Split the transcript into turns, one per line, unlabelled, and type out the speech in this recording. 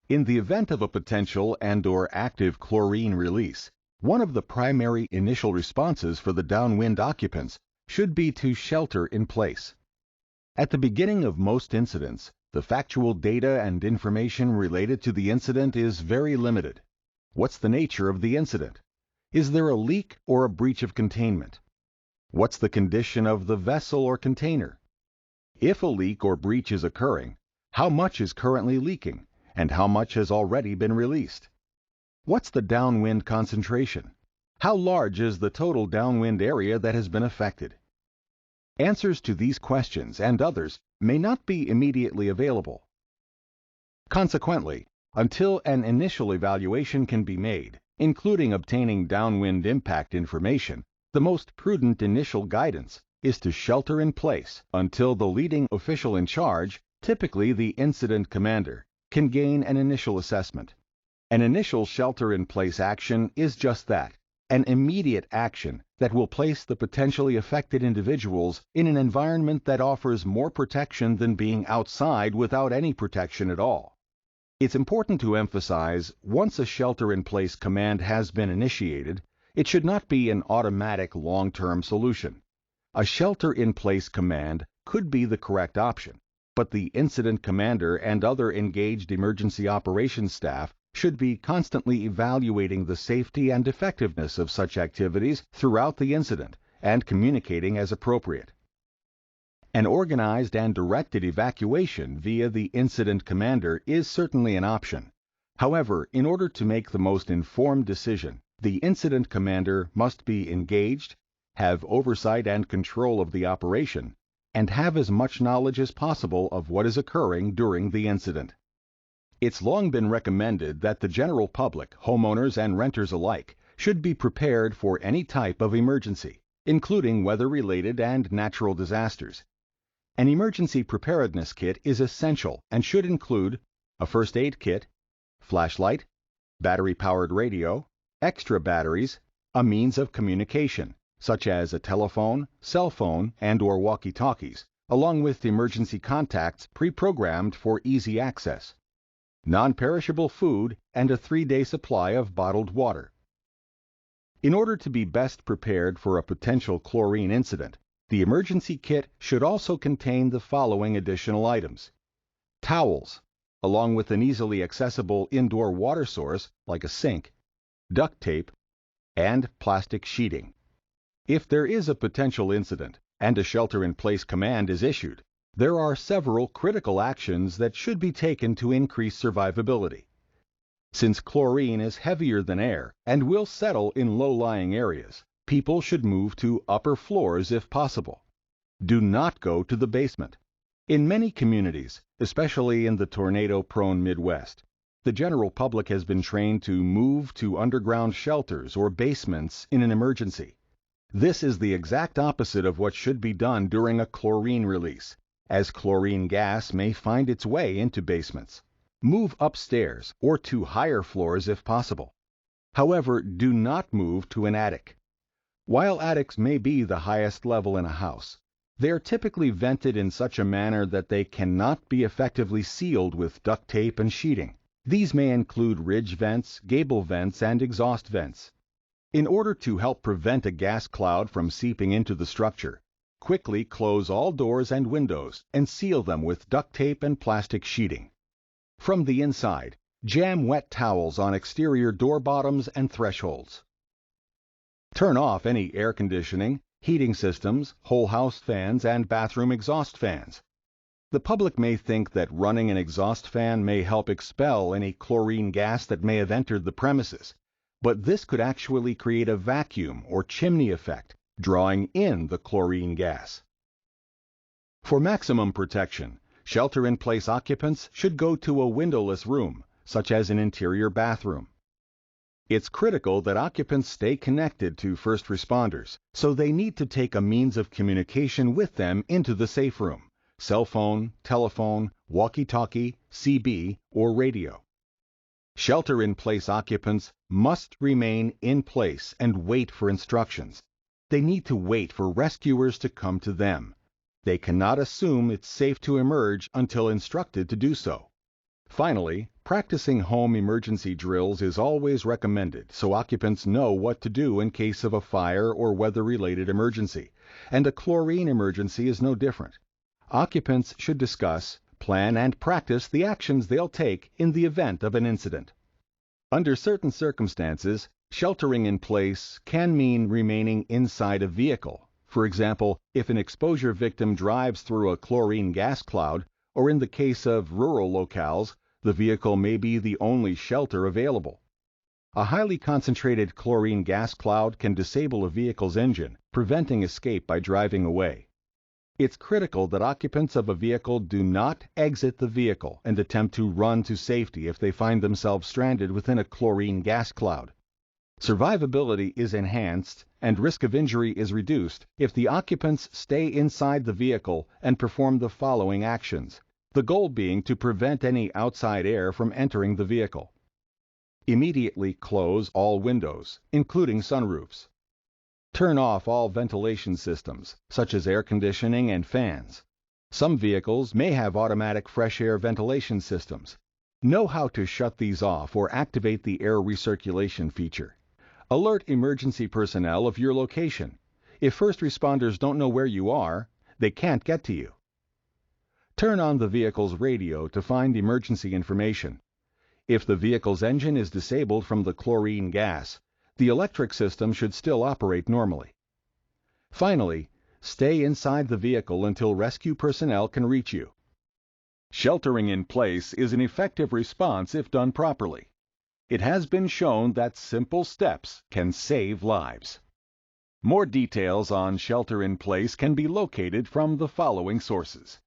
In the event of a potential and/or active chlorine release, one of the primary initial responses for the downwind occupants should be to shelter in place. At the beginning of most incidents, the factual data and information related to the incident is very limited. What's the nature of the incident? Is there a leak or a breach of containment? What's the condition of the vessel or container? If a leak or breach is occurring, how much is currently leaking, and how much has already been released? What's the downwind concentration? How large is the total downwind area that has been affected? Answers to these questions and others may not be immediately available. Consequently, until an initial evaluation can be made, including obtaining downwind impact information, the most prudent initial guidance is to shelter in place until the leading official in charge, typically the incident commander, can gain an initial assessment. An initial shelter-in-place action is just that, an immediate action that will place the potentially affected individuals in an environment that offers more protection than being outside without any protection at all. It's important to emphasize, once a shelter-in-place command has been initiated, it should not be an automatic long-term solution. A shelter-in-place command could be the correct option, but the incident commander and other engaged emergency operations staff should be constantly evaluating the safety and effectiveness of such activities throughout the incident and communicating as appropriate. An organized and directed evacuation via the incident commander is certainly an option. However, in order to make the most informed decision, the incident commander must be engaged, have oversight and control of the operation, and have as much knowledge as possible of what is occurring during the incident. It's long been recommended that the general public, homeowners and renters alike, should be prepared for any type of emergency, including weather-related and natural disasters. An emergency preparedness kit is essential and should include a first aid kit, flashlight, battery-powered radio, extra batteries, a means of communication, such as a telephone, cell phone, and/or walkie-talkies, along with emergency contacts pre-programmed for easy access, non-perishable food, and a 3-day supply of bottled water. In order to be best prepared for a potential chlorine incident, the emergency kit should also contain the following additional items: towels, along with an easily accessible indoor water source like a sink, duct tape, and plastic sheeting. If there is a potential incident and a shelter-in-place command is issued, there are several critical actions that should be taken to increase survivability. Since chlorine is heavier than air and will settle in low-lying areas, people should move to upper floors if possible. Do not go to the basement. In many communities, especially in the tornado-prone Midwest, the general public has been trained to move to underground shelters or basements in an emergency. This is the exact opposite of what should be done during a chlorine release, as chlorine gas may find its way into basements. Move upstairs or to higher floors if possible. However, do not move to an attic. While attics may be the highest level in a house, they are typically vented in such a manner that they cannot be effectively sealed with duct tape and sheeting. These may include ridge vents, gable vents, and exhaust vents. In order to help prevent a gas cloud from seeping into the structure, quickly close all doors and windows and seal them with duct tape and plastic sheeting. From the inside, jam wet towels on exterior door bottoms and thresholds. Turn off any air conditioning, heating systems, whole house fans, and bathroom exhaust fans. The public may think that running an exhaust fan may help expel any chlorine gas that may have entered the premises, but this could actually create a vacuum or chimney effect, drawing in the chlorine gas. For maximum protection, shelter-in-place occupants should go to a windowless room, such as an interior bathroom. It's critical that occupants stay connected to first responders, so they need to take a means of communication with them into the safe room: cell phone, telephone, walkie-talkie, CB, or radio. Shelter-in-place occupants must remain in place and wait for instructions. They need to wait for rescuers to come to them. They cannot assume it's safe to emerge until instructed to do so. Finally, Practicing home emergency drills is always recommended so occupants know what to do in case of a fire or weather-related emergency, and a chlorine emergency is no different. Occupants should discuss, plan, and practice the actions they'll take in the event of an incident. Under certain circumstances, sheltering in place can mean remaining inside a vehicle. For example, if an exposure victim drives through a chlorine gas cloud, or in the case of rural locales, the vehicle may be the only shelter available. A highly concentrated chlorine gas cloud can disable a vehicle's engine, preventing escape by driving away. It's critical that occupants of a vehicle do not exit the vehicle and attempt to run to safety if they find themselves stranded within a chlorine gas cloud. Survivability is enhanced and risk of injury is reduced if the occupants stay inside the vehicle and perform the following actions, the goal being to prevent any outside air from entering the vehicle. Immediately close all windows, including sunroofs. Turn off all ventilation systems, such as air conditioning and fans. Some vehicles may have automatic fresh air ventilation systems. Know how to shut these off or activate the air recirculation feature. Alert emergency personnel of your location. If first responders don't know where you are, they can't get to you. Turn on the vehicle's radio to find emergency information. If the vehicle's engine is disabled from the chlorine gas, the electric system should still operate normally. Finally, stay inside the vehicle until rescue personnel can reach you. Sheltering in place is an effective response if done properly. It has been shown that simple steps can save lives. More details on shelter in place can be located from the following sources.